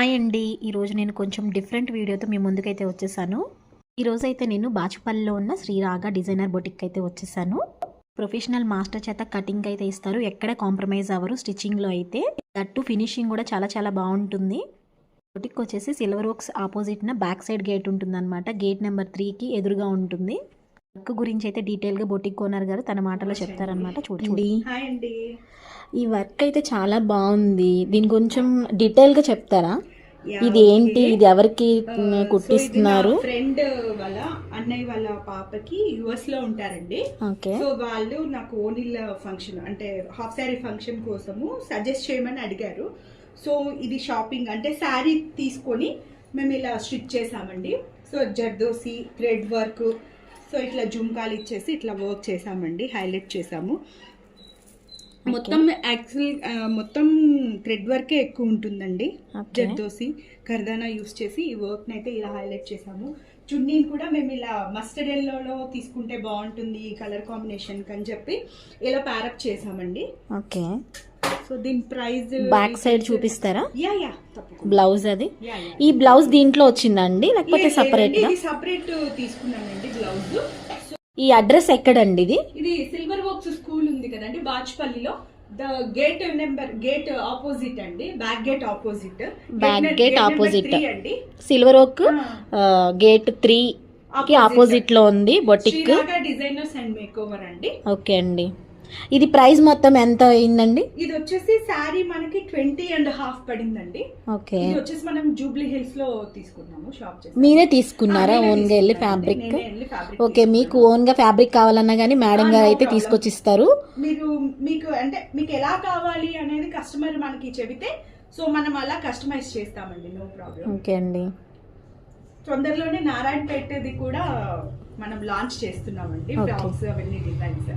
Hi అండి. ఈరోజు నేను కొంచెం డిఫరెంట్ వీడియోతో మీ ముందుకైతే వచ్చేసాను. ఈరోజైతే నేను బాచుపల్లిలో ఉన్న శ్రీరాగ డిజైనర్ బొటిక్ అయితే వచ్చేసాను. ప్రొఫెషనల్ మాస్టర్ చేత కటింగ్ అయితే ఇస్తారు. ఎక్కడ కాంప్రమైజ్ అవ్వరు స్టిచ్చింగ్లో అయితే. దట్టు ఫినిషింగ్ కూడా చాలా చాలా బాగుంటుంది. బొటిక్ వచ్చేసి సిల్వర్ వర్క్స్ ఆపోజిట్న బ్యాక్ సైడ్ గేట్ ఉంటుందన్నమాట. గేట్ నెంబర్ 3కి ఎదురుగా ఉంటుంది. వర్క్ గురించి అయితే డీటెయిల్గా బొటిక్ ఓనర్ గారు తన మాటలో చెప్తారనమాట. చూడండి. హాయ్ అండి. ఈ వర్క్ అయితే చాలా బాగుంది. దీని కొంచెం డీటెయిల్గా చెప్తారా? ఇది ఏంటి, ఇది ఎవరికి కుట్టిస్తున్నారు? ఫ్రెండ్ వాళ్ళ అన్నయ్య వాళ్ళ పాపకి యుఎస్ లో ఉంటారండి. సో వాళ్ళు నాకు ఓనిల్ ఫంక్షన్ అంటే హాఫ్ శారీ ఫంక్షన్ కోసము సజెస్ట్ చేయమని అడిగారు. సో ఇది షాపింగ్ అంటే శారీ తీసుకొని మేము ఇలా స్టిచ్ చేసామండి. So zardozi thread work, so ఇట్లా జుమ్కాలు ఇచ్చేసి ఇట్లా వర్క్ చేసామండి, హైలైట్ చేసాము. మొత్తం యాక్చువల్ మొత్తం థ్రెడ్ వర్కే ఎక్కువ ఉంటుందండి. జర్దోసి కర్దానా యూస్ చేసి ఈ వర్క్ అయితే ఇలా హైలైట్ చేసాము. చున్నీని కూడా మేము ఇలా మస్టర్డ్ ఎల్లోలో తీసుకుంటే బాగుంటుంది ఈ కలర్ కాంబినేషన్ అని చెప్పి ఇలా ప్యారప్ చేసామండి. ఓకే. సో దీని ప్రైస్ బ్యాక్ సైడ్ చూపిస్తారా? యా బ్లౌజ్ అది. ఈ బ్లౌజ్ దీంట్లో వచ్చిందండి లేకపోతే సపరేట్ గా? సపరేట్ తీసుకున్నానండి బ్లౌజ్. ఈ అడ్రస్ ఎక్కడండి? ఇది సిల్వర్ వర్క్స్ స్కూల్ ఉంది కదండి బాచుపల్లిలో. The gate number gate opposite అండి, back gate opposite. Back gate opposite అండి. సిల్వర్ వర్క్ గేట్ 3 కి ఆపోజిట్ లో ఉంది boutique. Designers and makeover అండి. ఓకే అండి. ఇది ప్రైస్ మొత్తం ఎంత అయిందండి? ఇది వచ్చేసి శారీ మనకి 20.5 పడిందండి. ఓకే. ఇది వచ్చేసి మనం జూబ్లీ హిల్స్ లో తీసుకున్నాము, షాప్ చేసి. మీరే తీసుకున్నారా ఓన్ గా వెళ్ళి ఫ్యాబ్రిక్? ఓకే. మీకు ఓన్ గా ఫ్యాబ్రిక్ కావాలన్నా గానీ మేడం గారు అయితే తీసుకొచ్చి ఇస్తారు. మీకు అంటే మీకు ఎలా కావాలి అనేది కస్టమర్ మనకి చెబితే సో మనం అలా కస్టమైజ్ చేస్తామండి, నో ప్రాబ్లం. ఓకే అండి. తొందరలోనే నారాయణపేటది కూడా మనం లాంచ్ చేస్తున్నామండి, ఫ్రాక్స్ అవన్నీ డిజైన్స్.